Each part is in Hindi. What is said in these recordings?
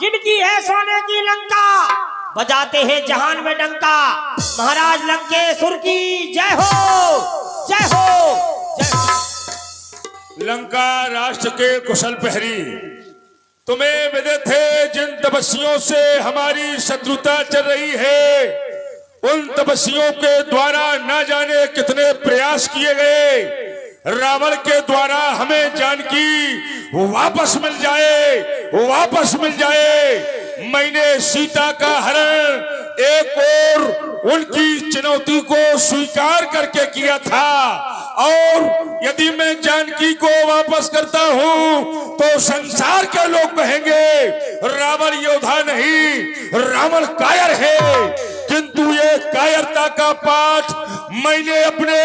जिनकी है सोने की लंका, बजाते हैं जहान में डंका। महाराज लंकेश्वर की जय हो, जय हो, जय हो। लंका राष्ट्र के कुशल प्रहरी, तुम्हें विदित है जिन तपस्वियों से हमारी शत्रुता चल रही है, उन तपस्वियों के द्वारा न जाने कितने प्रयास किए गए। रावण के द्वारा हमें जानकी वापस मिल जाए, वापस मिल जाए। मैंने सीता का हरण एक और उनकी चुनौती को स्वीकार करके किया था, और यदि मैं जानकी को वापस करता हूं तो संसार के लोग कहेंगे रावण योद्धा नहीं, रावण कायर है। किंतु ये कायरता का पाठ मैंने अपने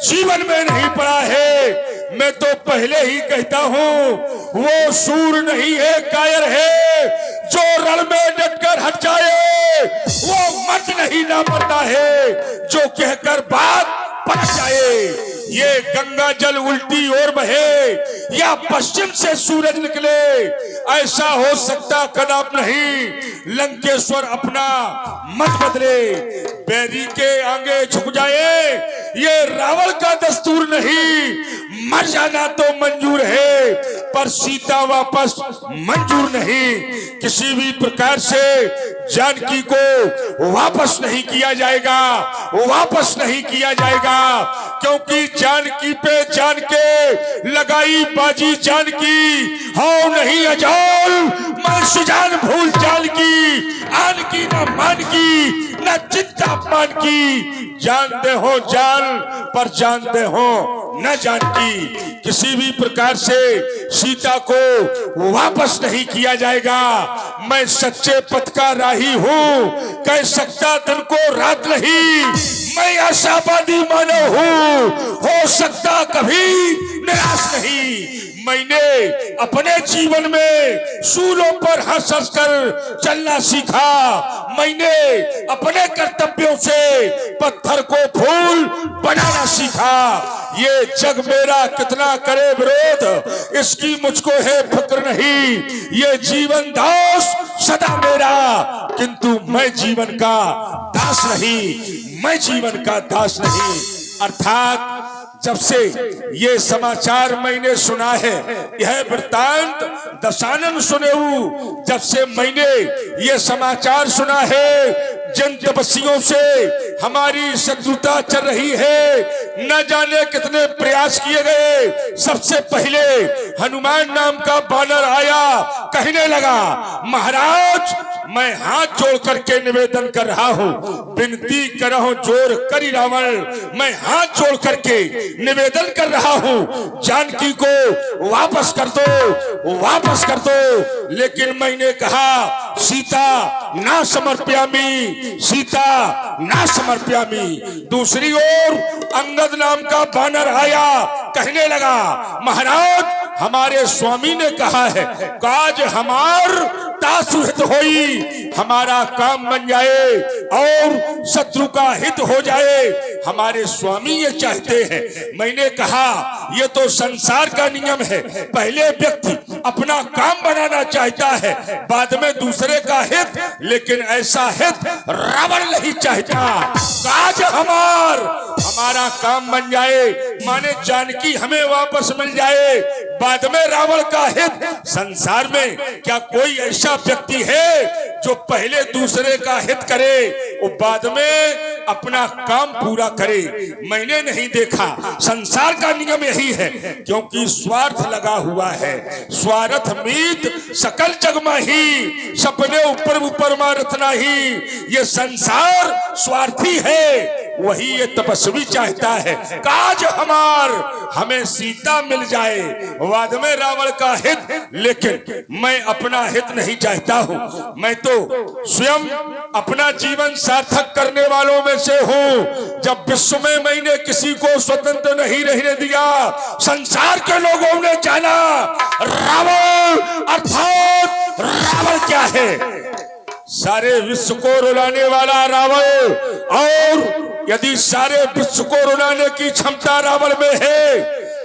जीवन में नहीं पढ़ा है। मैं तो पहले ही कहता हूं वो सूर नहीं है, कायर है। जो रण में डटकर हट जाए वो मर्द नहीं, ना मरता है जो कहकर बात पलट जाए। ये गंगा जल उल्टी ओर बहे या पश्चिम से सूरज निकले, ऐसा हो सकता कदापि नहीं। लंकेश्वर अपना मत बदले, बैरी के आगे झुक जाए, ये रावण का दस्तूर नहीं। मर जाना तो मंजूर है, पर सीता वापस मंजूर नहीं। किसी भी प्रकार से जानकी को वापस नहीं किया जाएगा, वापस नहीं किया जाएगा, क्योंकि जानकी पे जान के लगाई बाजी जानकी हो नहीं अजाल। मैं सुजान भूल जान की, आन की न मान की, न चिंता मान की। जानते हो जान पर जानते हो न जानकी। किसी भी प्रकार से सीता को वापस नहीं किया जाएगा। मैं सच्चे पथ का राही हूँ, कह सकता दिन को रात नहीं। मैं आशावादी मानव हूँ, हो सकता कभी निराश नहीं। मैंने अपने जीवन में सूलों पर हंस हंस कर चलना सीखा। मैंने अपने कर्तव्यों से पत्थर को फूल बनाना सीखा। ये जग मेरा कितना करे विरोध, इसकी मुझको है फिक्र नहीं। ये जीवन दास सदा मेरा, किंतु मैं जीवन का दास नहीं, मैं जीवन का दास नहीं। अर्थात जब से ये समाचार मैंने सुना है, यह वृत्तांत दशानन सुनेऊ, जब से मैंने ये समाचार सुना है, जिन तपस्वियों से हमारी शत्रुता चल रही है, न जाने कितने प्रयास किए गए। सबसे पहले हनुमान नाम का बानर आया, कहने लगा महाराज मैं हाथ जोड़ करके निवेदन कर रहा हूँ, विनती कर रहा हूँ जोर करी रावण। मैं हाथ जोड़ करके निवेदन कर रहा हूँ, जानकी को वापस कर दो, वापस कर दो। लेकिन मैंने कहा सीता ना समर्प्यामी, सीता ना समर्प्यामी। दूसरी ओर अंगद नाम का बानर आया, कहने लगा महाराज हमारे स्वामी ने कहा है काज हमार तासुहित होई, हमारा काम बन जाए और शत्रु का हित हो जाए, हमारे स्वामी ये चाहते हैं। मैंने कहा ये तो संसार का नियम है, पहले व्यक्ति अपना काम बनाना चाहता है, बाद में दूसरे का हित, लेकिन ऐसा हित रावण नहीं चाहता। काज हमारा काम बन जाए, माने जानकी हमें वापस मिल जाए, बाद में रावण का हित। संसार में क्या कोई ऐसा व्यक्ति है जो पहले दूसरे का हित करे और बाद में अपना काम पूरा करे? मैंने नहीं देखा। संसार का नियम यही है, क्योंकि स्वार्थ लगा हुआ है। स्वार्थ मीत सकल जग माही, सपने ऊपर ऊपर मारत नहीं। ये संसार स्वार्थी है, वही ये तपस्वी चाहता है काज हमें सीता मिल जाए, बाद में रावण का हित। लेकिन मैं अपना हित नहीं चाहता हूँ, मैं तो स्वयं अपना जीवन सार्थक करने वालों में से हूँ। जब विश्व में मैंने किसी को स्वतंत्र नहीं रहने दिया, संसार के लोगों ने जाना रावण अर्थात रावण क्या है, सारे विश्व को रुलाने वाला रावण। और यदि सारे विश्व को रुलाने की क्षमता रावण में है,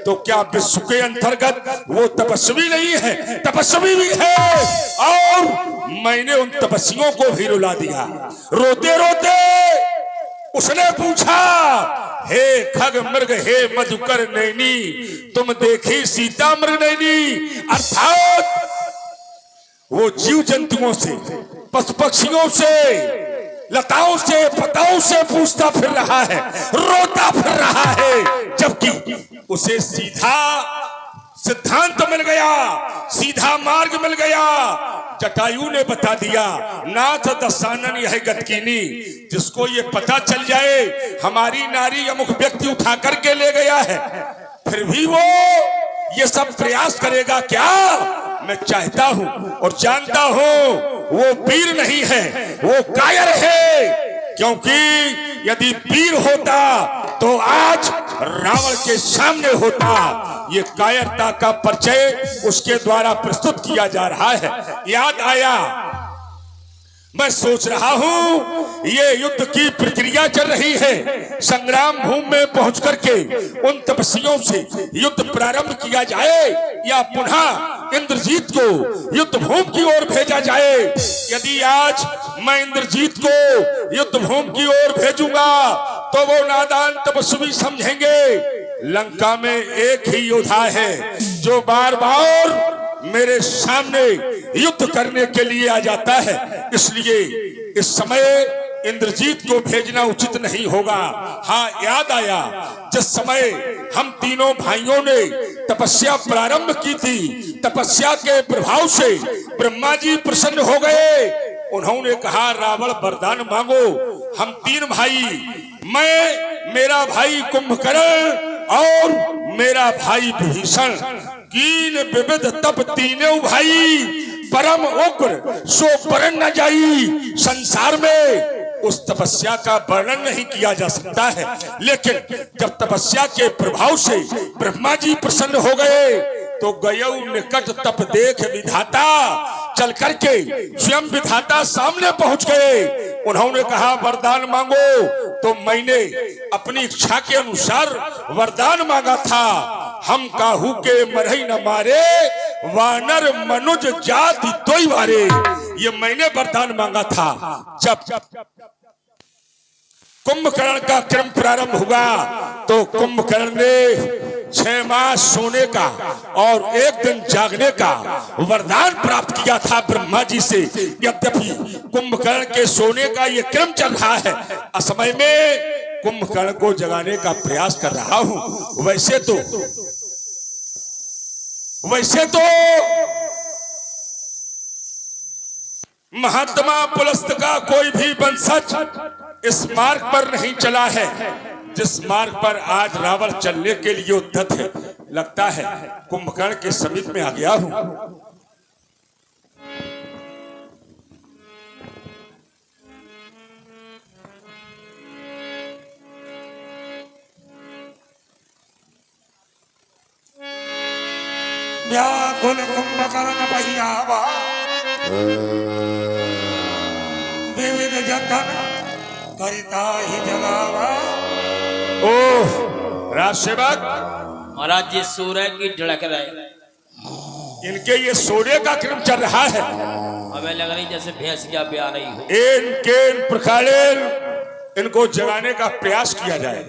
तो क्या विश्व के अंतर्गत वो तपस्वी नहीं है? तपस्वी भी है और मैंने उन तपस्वियों को भी रुला दिया। रोते रोते उसने पूछा, हे खग मृग हे मधुकर नैनी, तुम देखी सीता मृग नैनी। अर्थात वो जीव जंतुओं से, पशु पक्षियों से, लताओं से, पताओं से पूछता फिर रहा है, रोता फिर रहा है, जबकि उसे सीधा सिद्धांत मिल गया, सीधा मार्ग मिल गया। जटायु ने बता दिया, नाथ दसानन यह गतकीनी, जिसको ये पता चल जाए हमारी नारी अमुक व्यक्ति उठा करके ले गया है, फिर भी वो ये सब प्रयास करेगा क्या? मैं चाहता हूं और जानता हूं वो वीर नहीं है, वो कायर है। क्योंकि यदि वीर होता तो आज रावण के सामने होता। ये कायरता का परिचय उसके द्वारा प्रस्तुत किया जा रहा है। याद आया, मैं सोच रहा हूं ये युद्ध की प्रक्रिया चल रही है। संग्राम भूमि में पहुंच करके उन तपस्वियों से युद्ध प्रारंभ किया जाए या पुनः इंद्रजीत को युद्ध भूमि की ओर भेजा जाए। यदि आज मैं इंद्रजीत को युद्ध भूमि की ओर भेजूंगा तो वो नादान तपस्वी समझेंगे लंका में एक ही योद्धा है जो बार बार मेरे सामने युद्ध करने के लिए आ जाता है। इसलिए इस समय इंद्रजीत को भेजना उचित नहीं होगा। हाँ, याद आया, जिस समय हम तीनों भाइयों ने तपस्या प्रारंभ की थी, तपस्या के प्रभाव से ब्रह्मा जी प्रसन्न हो गए। उन्होंने कहा, रावण वरदान मांगो। हम तीन भाई, मैं, मेरा भाई कुंभकर्ण और मेरा भाई विभीषण, कीन विविध तप तीनों भाई, परम उग्र सो परन न जाई। संसार में उस तपस्या का वर्णन नहीं किया जा सकता है, लेकिन जब तपस्या के प्रभाव से ब्रह्मा जी प्रसन्न हो गए तो गयौ निकट तप देख विधाता, चल करके स्वयं विधाता सामने पहुंच गए। उन्होंने कहा, वरदान मांगो। तो मैंने अपनी इच्छा के अनुसार वरदान मांगा था, हम काहू के मरही न मारे, वानर मनुज जाति तोई वारे। ये मैंने वरदान मांगा था। जब कुंभकर्ण का क्रम प्रारंभ हुआ तो कुंभकर्ण ने 6 मास सोने का और 1 दिन जागने का वरदान प्राप्त किया था ब्रह्मा जी से। यद्यपि कुंभकर्ण के सोने का ये क्रम चल रहा है, असमय में कुंभकर्ण को जगाने का प्रयास कर रहा हूं। वैसे तो महात्मा पुलस्त का कोई भी वंशज इस मार्ग पर नहीं चला है जिस मार्ग पर आज रावण चलने के लिए उद्यत है। लगता है कुंभकर्ण के समीप में आ गया हूं। व्याकुल कुंभकर्ण पहियावा, विविध जतन करिता ही जगावा। ओह राजसेवक महाराज, ये सूर्य की ढड़क रहे, इनके ये सोने का क्रम चल रहा है। हमें लग रही जैसे भैंसिया ब्याह रही हो। इनके प्रकार इनको जगाने का प्रयास किया जाए।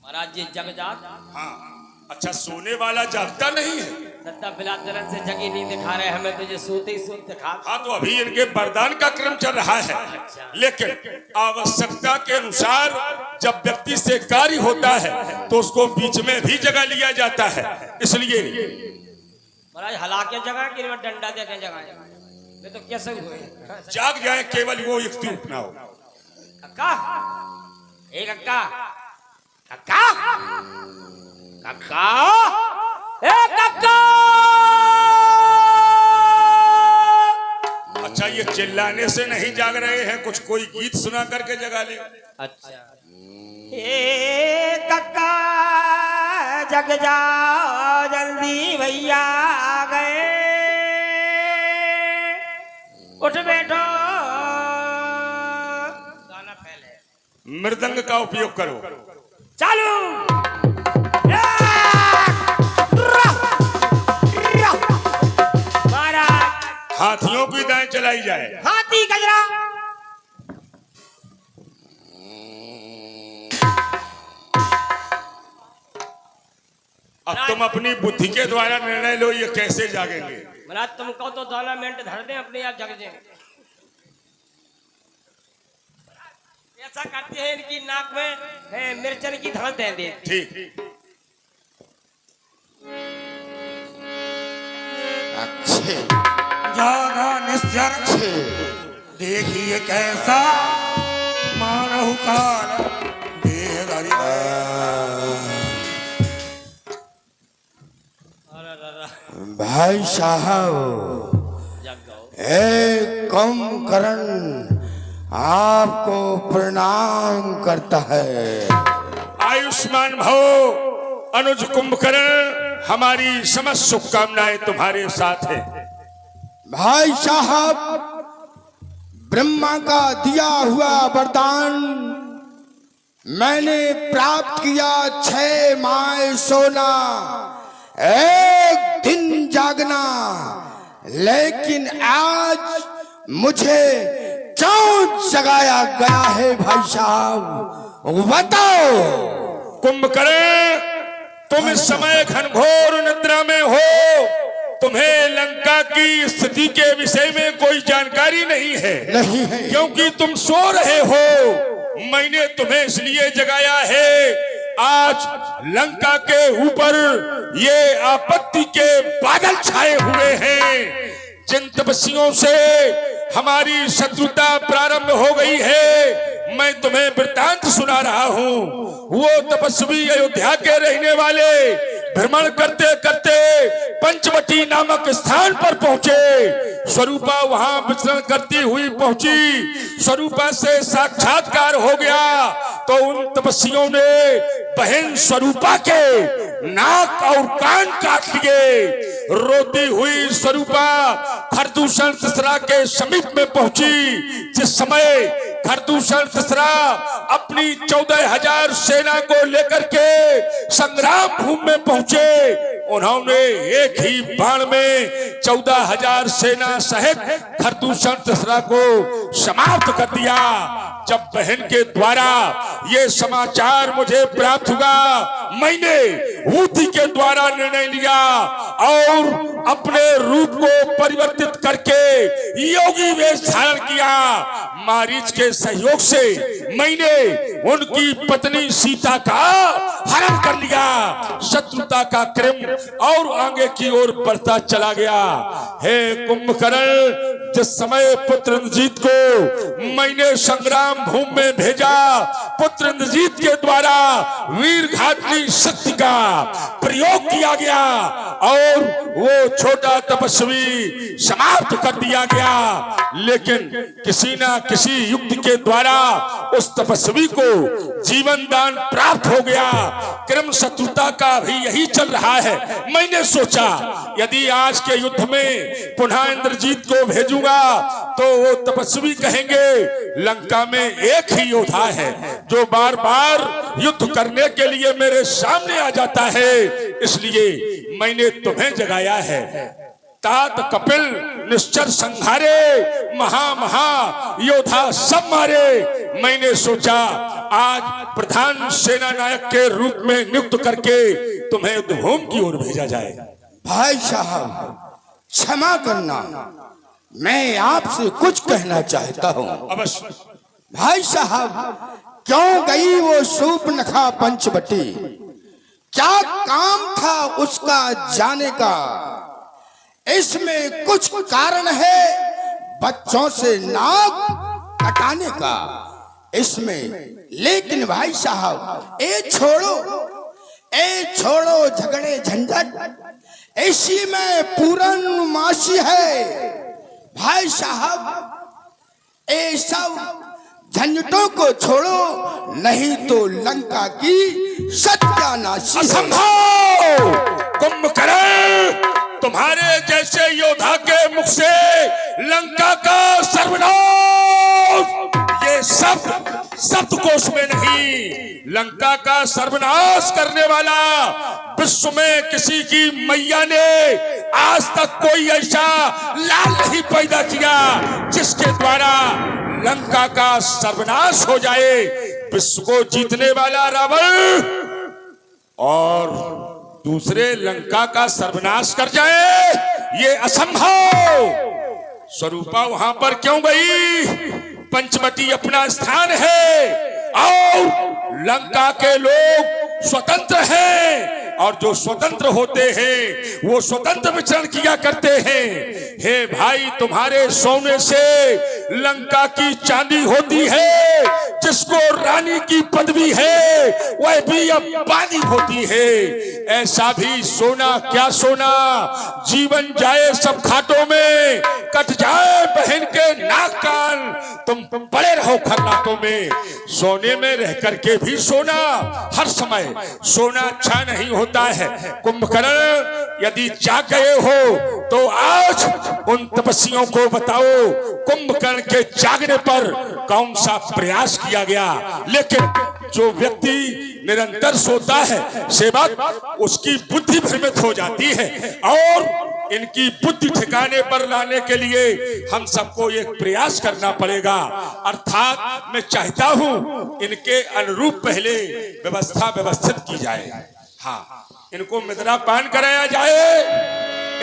महाराज, ये जग जात। हाँ, अच्छा, सोने वाला जागता नहीं है। दत्ता फिलातरन से जगी नहीं दिखा रहे हमें, तुझे सोते ही सोते दिखा। हाँ, तो अभी इनके वरदान का क्रम चल रहा है। लेकिन आवश्यकता के अनुसार जब व्यक्ति से कार्य होता है तो उसको बीच में भी जगह लिया जाता है। इसलिए महाराज, हला के जगह कि डंडा दे के जगह, ये तो कैसे हुए? जाग जाए, केवल वो युक्ति अपनाओ। अक्का, एक अक्का, अक्का, अक्का, एक अक्का। अच्छा, ये चिल्लाने से नहीं जाग रहे हैं, कुछ कोई गीत सुना करके जगा ले। अच्छा, एक अक्का जग जाओ जल्दी, भैया आ गए, उठ बैठो। गाना पहले, मृदंग का उपयोग करो। चालू। महाराज, हाथियों की दाएं चलाई जाए। हाथी गजरा। अब तुम अपनी बुद्धि के द्वारा निर्णय लो, ये कैसे जागेंगे। महाराज तुमको तो दाना मिनट धर दें, अपने आप जग जाए। ऐसा करते हैं, इनकी नाक में मिर्चन की धान दे दे। ठीक। अच्छे ज्यादा निश्चर अच्छे देखिए कैसा मानव काल देह धरि। भाई साहब, जग गओ। ए कुंभकर्ण आपको प्रणाम करता है। आयुष्मान भव अनुज कुंभकर्ण, हमारी समस्त शुभकामनाएं तुम्हारे साथ है। भाई साहब, ब्रह्मा का दिया हुआ वरदान मैंने प्राप्त किया, 6 माह सोना, 1 दिन जागना, लेकिन आज मुझे क्यों जगाया गया है भाई साहब, बताओ। कुंभकर्ण, तुम इस समय घनघोर निद्रा में हो, तुम्हें लंका की स्थिति के विषय में कोई जानकारी नहीं है। नहीं है। क्योंकि तुम सो रहे हो। मैंने तुम्हें इसलिए जगाया है, आज लंका के ऊपर ये आपत्ति के बादल छाए हुए हैं। जिन तपस्वियों से हमारी शत्रुता प्रारंभ हो गई है, मैं तुम्हें वृत्तांत सुना रहा हूँ। वो तपस्वी अयोध्या के रहने वाले भ्रमण करते करते पंचवटी नामक स्थान पर पहुंचे। स्वरूपा वहां विचरण करती हुई पहुंची। स्वरूपा से साक्षात्कार हो गया तो उन तपस्वियों ने बहन स्वरूपा के नाक और कान काट लिए। रोती हुई स्वरूपा खरदूषण तीसरा के समीप में पहुंची। जिस समय खरदूषण तीसरा अपनी 14,000 सेना को लेकर के संग्राम भूमि में पहुंचे, उन्होंने एक ही बाण में 14,000 सेना सहित खरदूषण तीसरा को समाप्त कर दिया। जब बहन के द्वारा ये समाचार मुझे प्राप्त हुआ, मैंने ऊती के द्वारा निर्णय लिया और अपने रूप को परिवर्तित करके योगी वेश धारण किया। मारीच के सहयोग से मैंने उनकी पत्नी सीता का हरण कर लिया। शत्रुता का क्रम और आगे की ओर बढ़ता चला गया। हे कुंभकर्ण, जिस समय पुत्र इंद्रजीत को मैंने संग्राम भूमि में भेजा, पुत्र इंद्रजीत के द्वारा वीरघातनी शक्ति का प्रयोग किया गया और वो छोटा तपस्वी समाप्त कर दिया गया। लेकिन किसी ना किसी युक्ति के द्वारा उस तपस्वी को जीवन दान प्राप्त हो गया। क्रम शत्रुता का भी यही चल रहा है। मैंने सोचा यदि आज के युद्ध में पुनः इंद्रजीत को भेजूंगा तो वो तपस्वी कहेंगे लंका में एक ही योद्धा है जो बार बार युद्ध करने के लिए मेरे सामने आ जाता है। इसलिए मैंने तुम्हें जगाया है। तात कपिल निश्चर संहारे, महा योद्धा सब मारे। मैंने सोचा आज प्रधान सेना नायक के रूप में नियुक्त करके तुम्हें युद्धभूमि की ओर भेजा जाए। भाई साहब, क्षमा करना, मैं आपसे कुछ कहना चाहता हूँ। अवश्य। भाई साहब, क्यों गई वो शूर्पणखा पंचवटी? क्या काम था उसका जाने का? इसमें कुछ कारण है बच्चों से नाक कटाने का इसमें। लेकिन भाई साहब, ए छोड़ो झगड़े झंझट, इसी में पूर्णमासी है। भाई साहब, ये सब झंझटों को छोड़ो, नहीं तो लंका की सत्यानाशी। असंभव! कुंभकर्ण, तुम्हारे जैसे योद्धा के मुख से लंका का सर्वनाश ये शब्द कोश में नहीं, लंका का सर्वनाश करने वाला विश्व में किसी की मैया ने आज तक कोई ऐसा लाल नहीं पैदा किया जिसके द्वारा लंका का सर्वनाश हो जाए। विश्व को जीतने वाला रावण और दूसरे लंका का सर्वनाश कर जाए, ये असंभव। स्वरूपा वहां पर क्यों गई? पंचवटी अपना स्थान है और लंका के लोग स्वतंत्र हैं और जो स्वतंत्र होते हैं वो स्वतंत्र विचरण किया करते हैं। हे भाई, तुम्हारे सोने से लंका की चांदी होती है, जिसको रानी की पदवी है वह भी अब पानी होती है। ऐसा भी सोना क्या सोना, जीवन जाए सब खाटों में, कट जाए बहन के नाक कान, तुम पड़े रहो खर्राटों में। सोने में रह करके भी सोना, हर समय सोना अच्छा नहीं होता है। कुंभकर्ण यदि जाग गए हो तो आज उन तपस्वियों को बताओ कुंभकर्ण के जागने पर कौन सा प्रयास किया गया। लेकिन जो व्यक्ति निरंतर सोता है सेवा, उसकी बुद्धि भ्रमित हो जाती है और इनकी बुद्धि ठिकाने पर लाने के लिए हम सबको एक प्रयास करना पड़ेगा। अर्थात मैं चाहता हूं इनके अनुरूप पहले व्यवस्था व्यवस्थित की जाए। हाँ, इनको मिद्रा पान कराया जाए,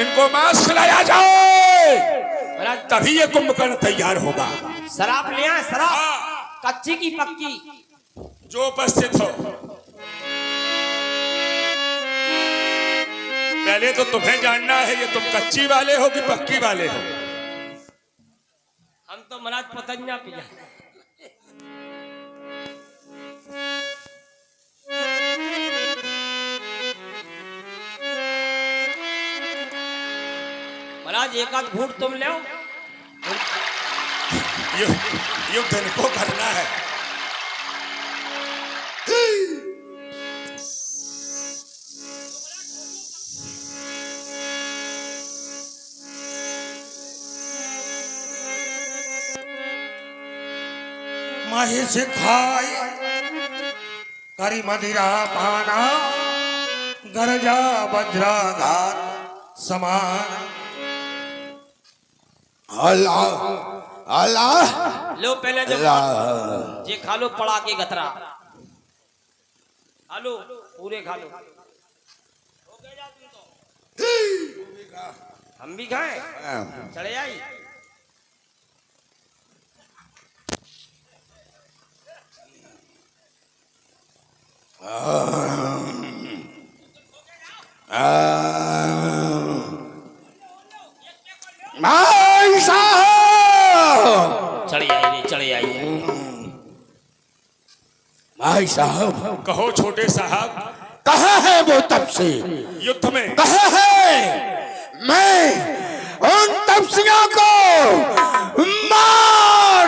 इनको मांस खिलाया जाए, तभी ये कुंभकर्ण तैयार होगा। शराब ले आए, शराब हाँ। कच्ची की पक्की, जो उपस्थित हो। पहले तो तुम्हें जानना है ये तुम कच्ची वाले हो कि पक्की वाले हो। हम तो महाराज पतंजा पिया। महाराज एक आध घूंट तुम ले, युद्ध इनको करना है। माही सिखाई करी मदिरा पाना, गरजा वज्राघात समान। अल्लाह अल्लाह लो पहले जब अल्लाह। ये खा लो, पड़ा के गतरा खा लो, पूरे खा लो। हम भी खाएं, चले आई। भाई साहब, चले आई रे, चले आई। भाई साहब, कहो छोटे साहब, कहाँ है वो तब से? युद्ध में कहाँ है? मैं उन तपस्वियों को मार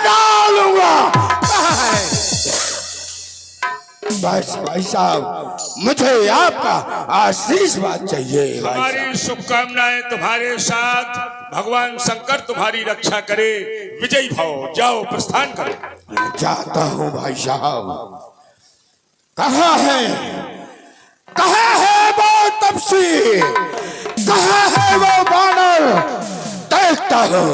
डालूंगा। कहाँ है? बस भाई साहब, मुझे आपका आशीर्वाद चाहिए। भाई हमारी शुभकामनाएं तुम्हारे साथ। भगवान शंकर तुम्हारी रक्षा करे। विजयी भव, जाओ प्रस्थान करो। मैं जाता हूँ भाई साहब। कहाँ है? कहाँ है वो तपस्वी? कहाँ है वो बानर? देखता हूँ।